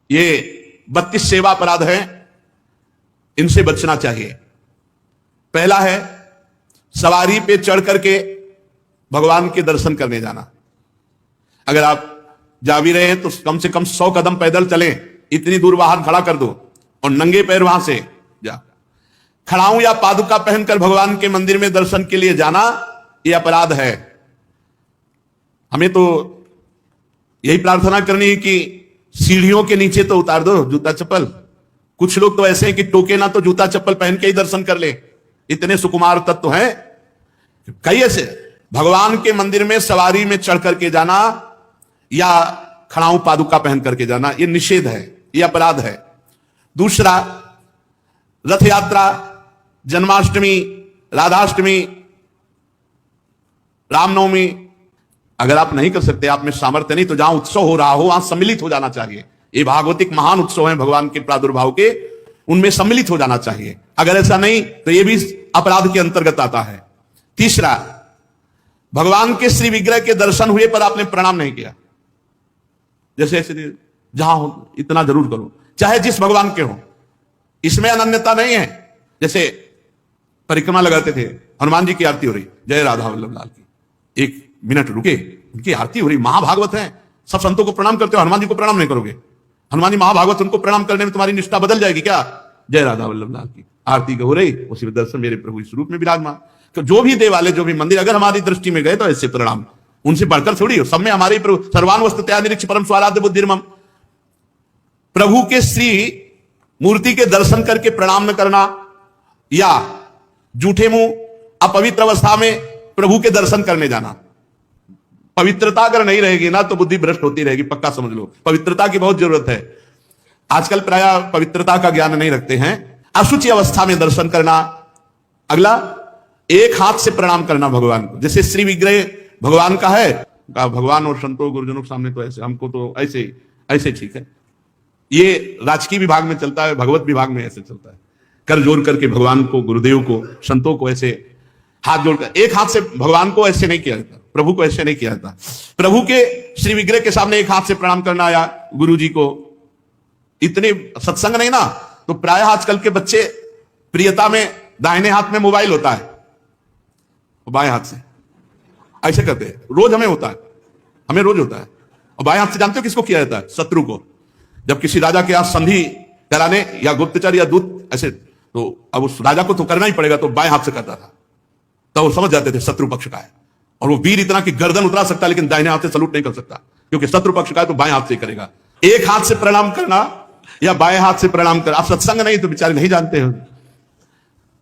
ये 32 सेवा अपराध हैं, इनसे बचना चाहिए। पहला है सवारी पे चढ़ करके भगवान के दर्शन करने जाना। अगर आप जा भी रहे हैं तो कम से कम 100 कदम पैदल चलें, इतनी दूर वाहन खड़ा कर दो और नंगे पैर वहां से जा। खड़ाऊं या पादुका पहनकर भगवान के मंदिर में दर्शन के लिए जाना यह अपराध है। हमें तो यही प्रार्थना करनी है कि सीढ़ियों के नीचे तो उतार दो जूता चप्पल। कुछ लोग तो ऐसे हैं कि टोके ना तो जूता चप्पल पहन के ही दर्शन कर ले, इतने सुकुमार तत्व हैं। कई ऐसे भगवान के मंदिर में सवारी में चढ़ करके जाना या खड़ाऊं पादुका पहन करके जाना, यह निषेध है, यह अपराध है। दूसरा, रथ यात्रा, जन्माष्टमी, राधाष्टमी, रामनवमी अगर आप नहीं कर सकते, आप में सामर्थ्य नहीं, तो जहां उत्सव हो रहा हो वहां सम्मिलित हो जाना चाहिए। ये भागवतिक महान उत्सव हैं भगवान के प्रादुर्भाव के, उनमें सम्मिलित हो जाना चाहिए। अगर ऐसा नहीं तो यह भी अपराध के अंतर्गत आता है। तीसरा, भगवान के श्री विग्रह के दर्शन हुए पर आपने प्रणाम नहीं किया। जैसे ऐसे जहां हो इतना जरूर करो, चाहे जिस भगवान के हो, इसमें अनन्यता नहीं है। जैसे परिक्रमा लगाते थे, हनुमान जी की आरती हो रही, जय राधा वल्लभ लाल की, 1 मिनट रुके, उनकी आरती हो रही, महाभागवत है, सब संतों को प्रणाम करते हो, हनुमान जी को प्रणाम नहीं करोगे? हनुमान जी महाभागवत, उनको प्रणाम करने में तुम्हारी निष्ठा बदल जाएगी क्या? जय राधा वल्लभ लाल की आरती हो रही, उसी में दर्शन मेरे प्रभु इस रूप में विराजमान। तो जो भी देवालय, जो भी मंदिर, अगर हमारी दृष्टि में गए तो ऐसे प्रणाम, उनसे बढ़कर थोड़ी हो। सब में हमारे प्रभु सर्वान वस्तुतया निरीक्ष परम स्वाराध्य बुद्धिर्मम। प्रभु के श्री मूर्ति के दर्शन करके प्रणाम न करना या जूठे मुंह अपवित्र अवस्था में प्रभु के दर्शन करने जाना। पवित्रता अगर नहीं रहेगी ना तो बुद्धि भ्रष्ट होती रहेगी, पक्का समझ लो। पवित्रता की बहुत जरूरत है। आजकल प्रायः पवित्रता का ज्ञान नहीं रखते हैं। अशुचि अवस्था में दर्शन करना। अगला, एक हाथ से प्रणाम करना भगवान को। जैसे श्री विग्रह भगवान का है, भगवान और संतों गुरुजनों के सामने तो ऐसे, हमको तो ऐसे ठीक है। ये राजकीय विभाग में चलता है, भगवत विभाग में ऐसे चलता है। कर जोड़ करके भगवान को, गुरुदेव को, संतों को ऐसे हाथ जोड़कर, एक हाथ से भगवान को ऐसे नहीं किया जाता, प्रभु को ऐसे नहीं किया जाता। प्रभु के श्री विग्रह के सामने एक हाथ से प्रणाम करना या गुरु जी को, इतने सत्संग नहीं ना, तो प्राय आजकल के बच्चे प्रियता में दाहिने हाथ में मोबाइल होता है, बाएं हाथ से ऐसे करते हैं। रोज हमें होता है, हमें रोज होता है। और बाएं हाथ से जानते हो किसको किया जाता है? शत्रु को। जब किसी राजा के यहां संधि कराने या गुप्तचर या दूत ऐसे, तो अब उस राजा को तो करना ही पड़ेगा, तो बाएं हाथ से करता था। तो वो समझ जाते थे शत्रु पक्ष का है, और वो वीर इतना कि गर्दन उतरा सकता लेकिन दाहिने हाथ से सलूट नहीं कर सकता, क्योंकि शत्रु पक्ष का है तो बाएं हाथ से करेगा। एक हाथ से प्रणाम करना या बाएं हाथ से प्रणाम करना। आप सत्संग नहीं तो बेचारे नहीं जानते हो।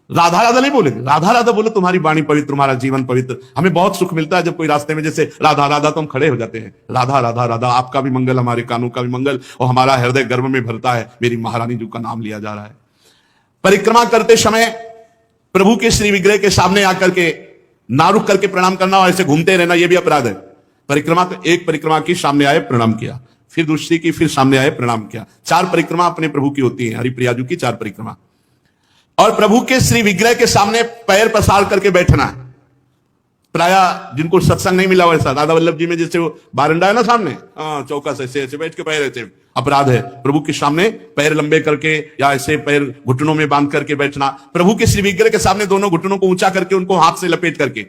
राधा राधा नहीं बोलेंगे, राधा राधा बोलो, तुम्हारी वाणी पवित्र, तुम्हारा जीवन पवित्र। हमें बहुत सुख मिलता है जब कोई रास्ते में जैसे राधा राधा तो हम खड़े हो जाते हैं। राधा राधा राधा, आपका भी मंगल, हमारे कानों का भी मंगल, और हमारा हृदय गर्व में भरता है, मेरी महारानी जी का नाम लिया जा रहा है। परिक्रमा करते समय प्रभु के श्री विग्रह के सामने आकर के ना रुक करके प्रणाम करना और ऐसे घूमते रहना, यह भी अपराध है। परिक्रमा तो एक परिक्रमा की, सामने आए प्रणाम किया, फिर दूसरी की, फिर सामने आए प्रणाम किया। 4 परिक्रमा अपने प्रभु की होती है, हरिप्रिया जी की 4 परिक्रमा। और प्रभु के श्री विग्रह के सामने पैर पसार करके बैठना है। प्रायः जिनको सत्संग नहीं मिला वैसा, राधा वल्लभ जी में जैसे वो बारंडा है ना सामने, चौका से ऐसे बैठ के पैर ऐसे, अपराध है। प्रभु के सामने पैर लंबे करके या ऐसे पैर घुटनों में बांध करके बैठना। प्रभु के श्री विग्रह के सामने दोनों घुटनों को ऊंचा करके उनको हाथ से लपेट करके,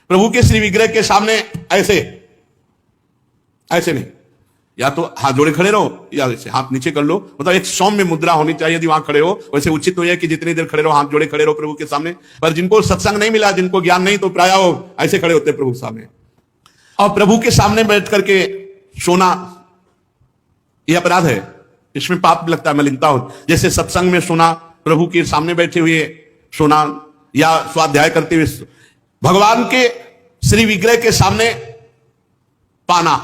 प्रभु के श्री विग्रह के सामने ऐसे नहीं, या तो हाथ जोड़े खड़े रहो या ऐसे हाथ नीचे कर लो। मतलब एक सौम्य मुद्रा होनी चाहिए। यदि वहां खड़े हो, वैसे उचित तो यह कि जितनी देर खड़े रहो, हाथ जोड़े खड़े रहो प्रभु के सामने। पर जिनको सत्संग नहीं मिला, जिनको ज्ञान नहीं, तो प्रायः वो ऐसे खड़े होते प्रभु के सामने। और प्रभु के सामने बैठ करके सोना, यह अपराध है। इसमें पाप लगता है, मलिनता हो। जैसे सत्संग में सोना, प्रभु के सामने बैठे हुए सोना, या स्वाध्याय करते हुए भगवान के श्री विग्रह के सामने पाना।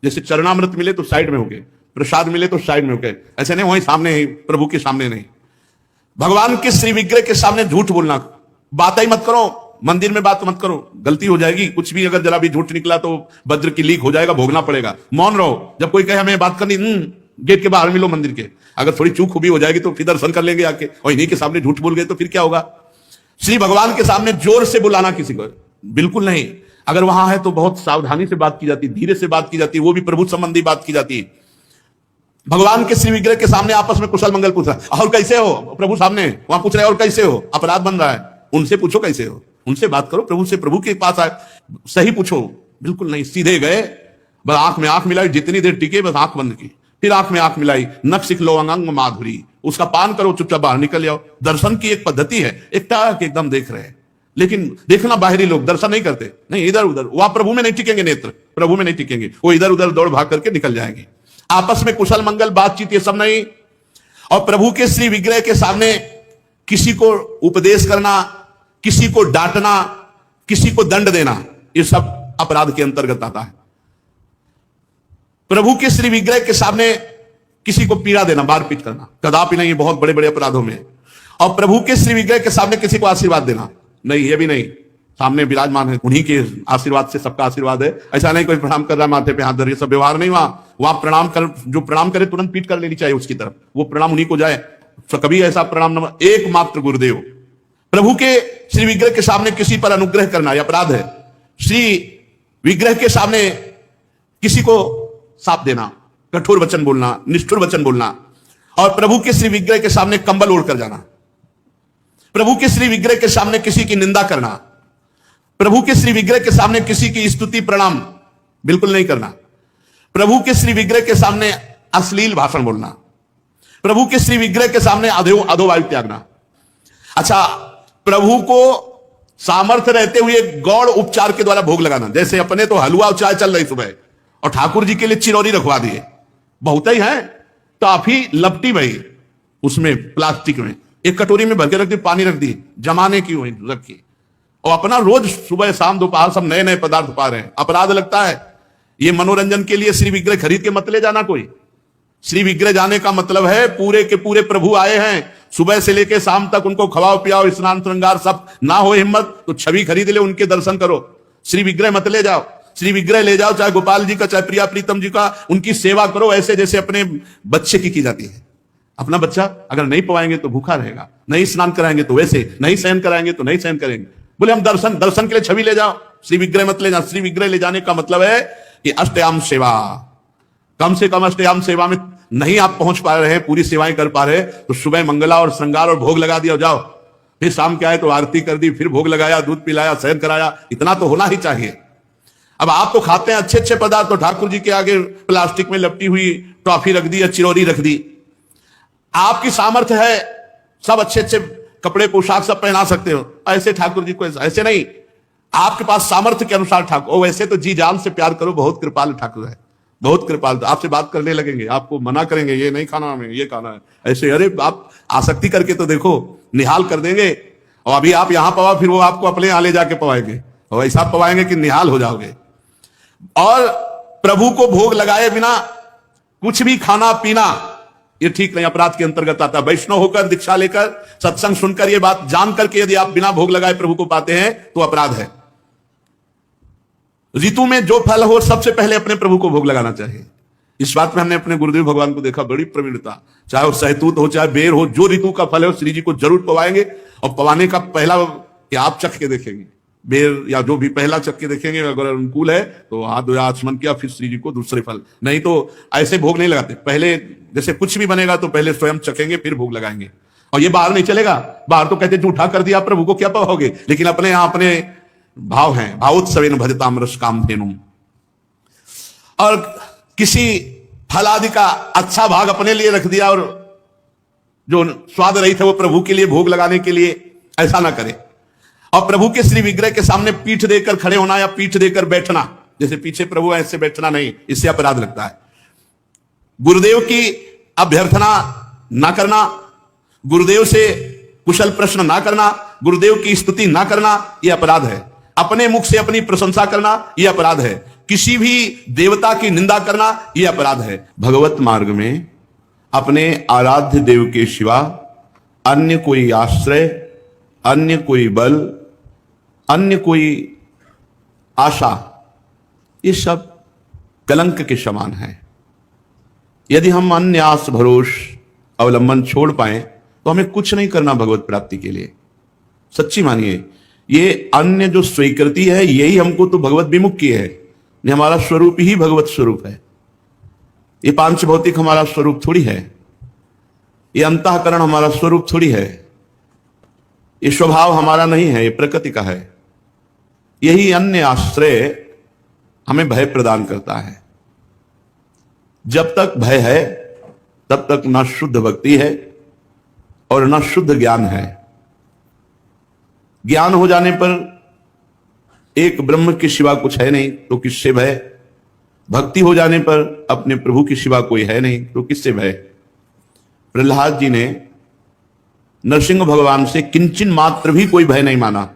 जैसे चरणामृत मिले तो साइड में हो गए, प्रसाद मिले तो साइड में हो गए, ऐसे नहीं वहीं सामने ही, प्रभु के सामने नहीं। भगवान के श्री विग्रह के सामने झूठ बोलना, बात ही मत करो, मंदिर में बात मत करो, गलती हो जाएगी। कुछ भी अगर जरा भी झूठ निकला तो वज्र की लीक हो जाएगा, भोगना पड़ेगा। मौन रहो। जब कोई कहे हमें बात करनी, गेट के बाहर मिलो मंदिर के। अगर थोड़ी चूक भी हो जाएगी तो फिर दर्शन कर लेंगे आके, और इन्हीं के सामने झूठ बोल गए तो फिर क्या होगा? श्री भगवान के सामने जोर से बुलाना किसी को बिल्कुल नहीं। अगर वहां है तो बहुत सावधानी से बात की जाती है, धीरे से बात की जाती है, वो भी प्रभु संबंधी बात की जाती है। भगवान के श्री विग्रह के सामने आपस में कुशल मंगल पूछ रहा है, और कैसे हो, प्रभु सामने वहां पूछ रहे और कैसे हो, अपराध बन रहा है। उनसे पूछो कैसे हो, उनसे बात करो, प्रभु से, प्रभु के पास आए, सही पूछो। बिल्कुल नहीं, सीधे गए, बस आंख में आंख मिलाई, जितनी देर टिके बस आंख बंद की, फिर आंख में आंख मिलाई, नख सिख लो अंग माधुरी, उसका पान करो, चुपचाप बाहर निकल जाओ। दर्शन की एक पद्धति है, एक टाक एकदम देख रहे हैं, लेकिन देखना बाहरी लोग दर्शन नहीं करते, नहीं इधर उधर, वहां प्रभु में नहीं टिकेंगे, नेत्र प्रभु में नहीं टिकेंगे, वो इधर उधर दौड़ भाग करके निकल जाएंगे। आपस में कुशल मंगल बातचीत ये सब नहीं। और प्रभु के श्री विग्रह के सामने किसी को उपदेश करना, किसी को डांटना, किसी को दंड देना, ये सब अपराध के अंतर्गत आता है। प्रभु के श्री विग्रह के सामने किसी को पीड़ा देना, मारपीट करना, कदापि नहीं, बहुत बड़े बड़े अपराधों में। और प्रभु के श्री विग्रह के सामने किसी को आशीर्वाद देना, नहीं, ये भी नहीं। सामने विराजमान है, उन्हीं के आशीर्वाद से सबका आशीर्वाद है। ऐसा नहीं कोई प्रणाम कर रहा है माथे पे हाथ धर, ये सब व्यवहार नहीं। वहां प्रणाम कर, जो प्रणाम करे तुरंत पीठ कर लेनी चाहिए उसकी तरफ, वो प्रणाम उन्हीं को जाए। तो कभी ऐसा प्रणाम न, एकमात्र गुरुदेव। प्रभु के श्री विग्रह के सामने किसी पर अनुग्रह करना, यह अपराध है। श्री विग्रह के सामने किसी को साप देना, कठोर वचन बोलना, निष्ठुर वचन बोलना, और प्रभु के श्री विग्रह के सामने कंबल ओढ़कर जाना, प्रभु के श्री विग्रह के सामने किसी की निंदा करना, प्रभु के श्री विग्रह के सामने किसी की स्तुति प्रणाम बिल्कुल नहीं करना, प्रभु के श्री विग्रह के सामने अश्लील भाषण बोलना, प्रभु के श्री विग्रह के सामने अधोवायु त्यागना। अच्छा, प्रभु को सामर्थ्य रहते हुए गौड़ उपचार के द्वारा भोग लगाना, जैसे अपने तो हलवा और चाय चल रही सुबह, और ठाकुर जी के लिए चिरौरी रखवा दिए, बहुत ही है, काफी लपटी भाई, उसमें प्लास्टिक में एक कटोरी में भर के रख दी, पानी रख दी, जमाने की हुई रखी, और अपना रोज सुबह शाम दोपहर सब नए नए पदार्थ पा रहे हैं। अपराध लगता है। ये मनोरंजन के लिए श्री विग्रह खरीद के मत ले जाना कोई। श्री विग्रह जाने का मतलब है पूरे के पूरे प्रभु आए हैं, सुबह से लेकर शाम तक उनको खवाओ पियाओ, स्नान श्रृंगार सब, ना हो हिम्मत तो छवि खरीद ले, उनके दर्शन करो। श्री विग्रह मत ले जाओ। श्री विग्रह ले जाओ, चाहे गोपाल जी का, चाहे प्रिया प्रीतम जी का, उनकी सेवा करो ऐसे जैसे अपने बच्चे की जाती है। अपना बच्चा अगर नहीं पवाएंगे तो भूखा रहेगा, नहीं स्नान कराएंगे तो वैसे, नहीं सहन कराएंगे तो नहीं सहन करेंगे। बोले हम दर्शन के लिए छवि ले जाओ, श्री विग्रह मत ले जाओ। श्री विग्रह ले जाने का मतलब है कि अष्टयाम सेवा, कम से कम अष्टयाम सेवा में नहीं आप पहुंच पा रहे हैं, पूरी सेवाएं कर पा रहे, तो सुबह मंगला और श्रृंगार और भोग लगा दिया, जाओ। फिर शाम के आए तो आरती कर दी, फिर भोग लगाया, दूध पिलाया, सहन कराया, इतना तो होना ही चाहिए। अब आप तो खाते हैं अच्छे अच्छे पदार्थ, तो ठाकुर जी के आगे प्लास्टिक में लपटी हुई टॉफी रख दी या चिरौरी रख दी। आपकी सामर्थ्य है, सब अच्छे अच्छे कपड़े पोशाक सब पहना सकते हो, ऐसे ठाकुर जी को ऐसे नहीं। आपके पास सामर्थ्य के अनुसार ठाकुर, वैसे तो जी जान से प्यार करो, बहुत कृपाल ठाकुर है, बहुत कृपाल। आपसे बात करने लगेंगे, आपको मना करेंगे, ये नहीं खाना हमें, ये खाना है, ऐसे। अरे आप आसक्ति करके तो देखो, निहाल कर देंगे। और अभी आप यहां पवा, फिर वो आपको अपने यहां ले जाके पवाएंगे, और ऐसा पवाएंगे कि निहाल हो जाओगे। और प्रभु को भोग लगाए बिना कुछ भी खाना पीना, ये ठीक नहीं, अपराध के अंतर्गत आता है। वैष्णव होकर, दीक्षा लेकर, सत्संग सुनकर, ये बात जान करके यदि आप बिना भोग लगाए प्रभु को पाते हैं तो अपराध है। ऋतु में जो फल हो सबसे पहले अपने प्रभु को भोग लगाना चाहिए। इस बात में हमने अपने गुरुदेव भगवान को देखा, बड़ी प्रवीणता। चाहे वो सहतूत हो, चाहे बेर हो, जो ऋतु का फल है श्री जी को जरूर पवाएंगे। और पवाने का पहला कि आप चख के देखेंगे, बेर या जो भी पहला चख के देखेंगे, अगर अनुकूल है तो हाथ धोया, आचमन किया, फिर श्री जी को दूसरे फल। नहीं तो ऐसे भोग नहीं लगाते, पहले जैसे कुछ भी बनेगा तो पहले स्वयं चखेंगे फिर भोग लगाएंगे। और ये बाहर नहीं चलेगा, बाहर तो कहते झूठा कर दिया प्रभु को क्या पाओगे, लेकिन अपने यहां अपने भाव हैं, भावोत्सवेन भजताम रस कामधेनुम। और किसी फल आदि का अच्छा भाग अपने लिए रख दिया, और जो स्वाद रहित है वो प्रभु के लिए भोग लगाने के लिए, ऐसा ना करे। और प्रभु के श्री विग्रह के सामने पीठ देकर खड़े होना या पीठ देकर बैठना, जैसे पीछे प्रभु ऐसे बैठना नहीं, इससे अपराध लगता है। गुरुदेव की अभ्यर्थना ना करना, गुरुदेव से कुशल प्रश्न ना करना, गुरुदेव की स्तुति ना करना, यह अपराध है। अपने मुख से अपनी प्रशंसा करना, यह अपराध है। किसी भी देवता की निंदा करना, यह अपराध है। भगवत मार्ग में अपने आराध्य देव के सिवा अन्य कोई आश्रय, अन्य कोई बल, अन्य कोई आशा, ये सब कलंक के समान है। यदि हम अन्य आस भरोस अवलंबन छोड़ पाए तो हमें कुछ नहीं करना भगवत प्राप्ति के लिए। सच्ची मानिए, ये अन्य जो स्वीकृति है यही हमको तो भगवत विमुख की है। हमारा स्वरूप ही भगवत स्वरूप है। ये पांच भौतिक हमारा स्वरूप थोड़ी है, ये अंतःकरण हमारा स्वरूप थोड़ी है, ये स्वभाव हमारा नहीं है, ये प्रकृति का है। यही अन्य आश्रय हमें भय प्रदान करता है। जब तक भय है तब तक न शुद्ध भक्ति है और न शुद्ध ज्ञान है। ज्ञान हो जाने पर एक ब्रह्म के सिवा कुछ है नहीं तो किससे भय? भक्ति हो जाने पर अपने प्रभु के सिवा कोई है नहीं तो किससे भय? प्रहलाद जी ने नरसिंह भगवान से किंचन मात्र भी कोई भय नहीं माना,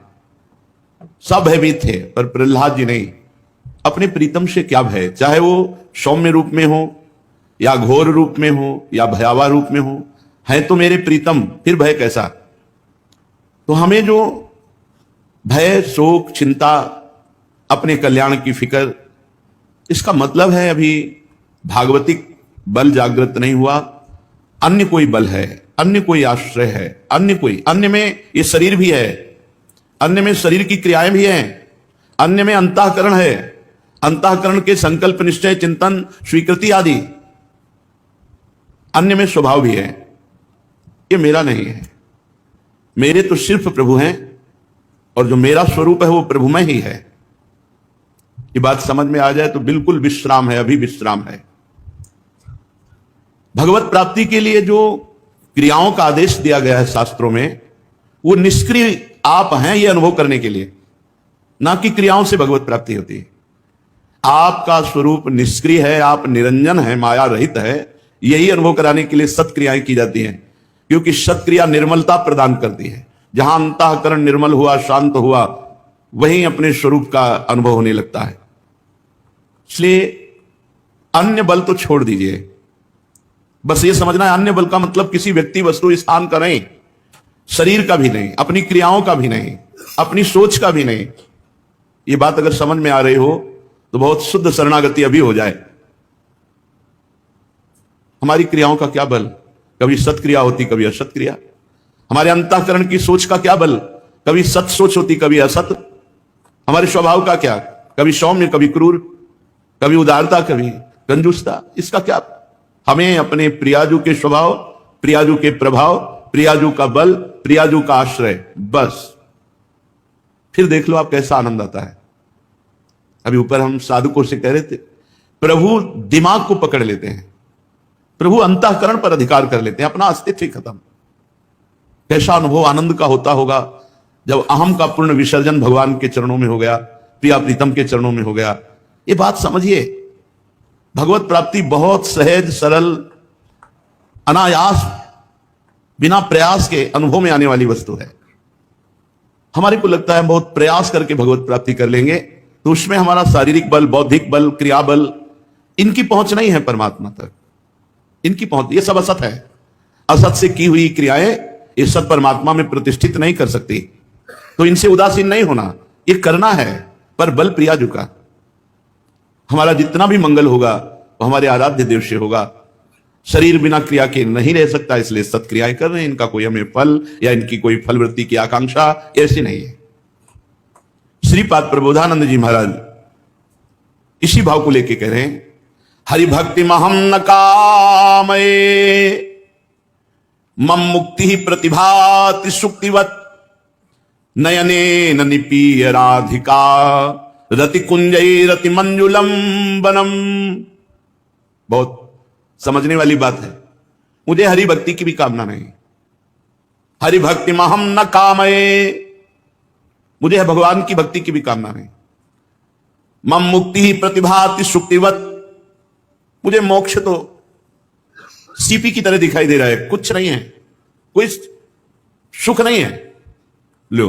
सब भयभीत थे, पर प्रहलाद जी नहीं। अपने प्रीतम से क्या भय, चाहे वो सौम्य रूप में हो या घोर रूप में हो या भयावह रूप में हो, है तो मेरे प्रीतम, फिर भय कैसा? तो हमें जो भय, शोक, चिंता, अपने कल्याण की फिक्र, इसका मतलब है अभी भागवतिक बल जागृत नहीं हुआ, अन्य कोई बल है, अन्य कोई आश्रय है, अन्य में ये शरीर भी है, अन्य में शरीर की क्रियाएं भी हैं, अन्य में अंतःकरण है, अंतःकरण के संकल्प, निश्चय, चिंतन, स्वीकृति आदि, अन्य में स्वभाव भी है। ये मेरा नहीं है, मेरे तो सिर्फ प्रभु हैं और जो मेरा स्वरूप है वो प्रभु में ही है। ये बात समझ में आ जाए तो बिल्कुल विश्राम है, अभी विश्राम है। भगवत प्राप्ति के लिए जो क्रियाओं का आदेश दिया गया है शास्त्रों में, वो निष्क्रिय आप हैं ये अनुभव करने के लिए, ना कि क्रियाओं से भगवत प्राप्ति होती है। आपका स्वरूप निष्क्रिय है, आप निरंजन है, माया रहित है, यही अनुभव कराने के लिए सत्क्रियाएं की जाती हैं, क्योंकि सत्क्रिया निर्मलता प्रदान करती है। जहां अंतःकरण निर्मल हुआ, शांत हुआ, वहीं अपने स्वरूप का अनुभव होने लगता है। इसलिए अन्य बल तो छोड़ दीजिए, बस ये समझना है अन्य बल का मतलब किसी व्यक्ति, वस्तु, स्थान का नहीं, शरीर का भी नहीं, अपनी क्रियाओं का भी नहीं, अपनी सोच का भी नहीं। ये बात अगर समझ में आ रही हो तो बहुत शुद्ध शरणागति अभी हो जाए। हमारी क्रियाओं का क्या बल? कभी सत्क्रिया होती, कभी असत क्रिया। हमारे अंतःकरण की सोच का क्या बल? कभी सत सोच होती, कभी असत। हमारे स्वभाव का क्या? कभी सौम्य, कभी क्रूर, कभी उदारता, कभी कंजूसता। इसका क्या? हमें अपने प्रियाजू के स्वभाव, प्रियाजू के प्रभाव, प्रियाजू का बल, प्रियाजू का आश्रय, बस। फिर देख लो आप कैसा आनंद आता है। अभी ऊपर हम साधुकों से कह रहे थे, प्रभु दिमाग को पकड़ लेते हैं, प्रभु अंतःकरण पर अधिकार कर लेते हैं, अपना अस्तित्व ही खत्म। कैसा अनुभव आनंद का होता होगा जब अहम का पूर्ण विसर्जन भगवान के चरणों में हो गया, प्रिया प्रीतम के चरणों में हो गया। ये बात समझिए, भगवत प्राप्ति बहुत सहज, सरल, अनायास, बिना प्रयास के अनुभव में आने वाली वस्तु है। हमारे को लगता है बहुत प्रयास करके भगवत प्राप्ति कर लेंगे तो उसमें हमारा शारीरिक बल, बौद्धिक बल, क्रिया बल, इनकी पहुंच नहीं है परमात्मा तक। इनकी पहुंच, ये सब असत है। असत से की हुई क्रियाएं ये सत परमात्मा में प्रतिष्ठित नहीं कर सकती, तो इनसे उदासीन नहीं होना, ये करना है, पर बल प्रियाजू का। हमारा जितना भी मंगल होगा वो हमारे आराध्य देव से होगा। शरीर बिना क्रिया के नहीं रह सकता, इसलिए सत्क्रियाएं कर रहे हैं। इनका कोई हमें फल या इनकी कोई फलवृत्ति की आकांक्षा ऐसी नहीं है। श्रीपाद प्रबोधानंद जी महाराज इसी भाव को लेके कह रहे हैं, हरि भक्ति महम न कामये मम मुक्ति ही प्रतिभाति सुक्तिवत नयने न निपीय राधिका रति कुंजई रति मंजुलम बनम। बहुत समझने वाली बात है। मुझे हरि भक्ति की भी कामना नहीं, हरि भक्ति महम न कामये, मुझे भगवान की भक्ति की भी कामना नहीं। मम मुक्ति ही प्रतिभाति सुक्तिवत, मुझे मोक्ष तो सीपी की तरह दिखाई दे रहा है, कुछ नहीं है, कोई सुख नहीं है। लो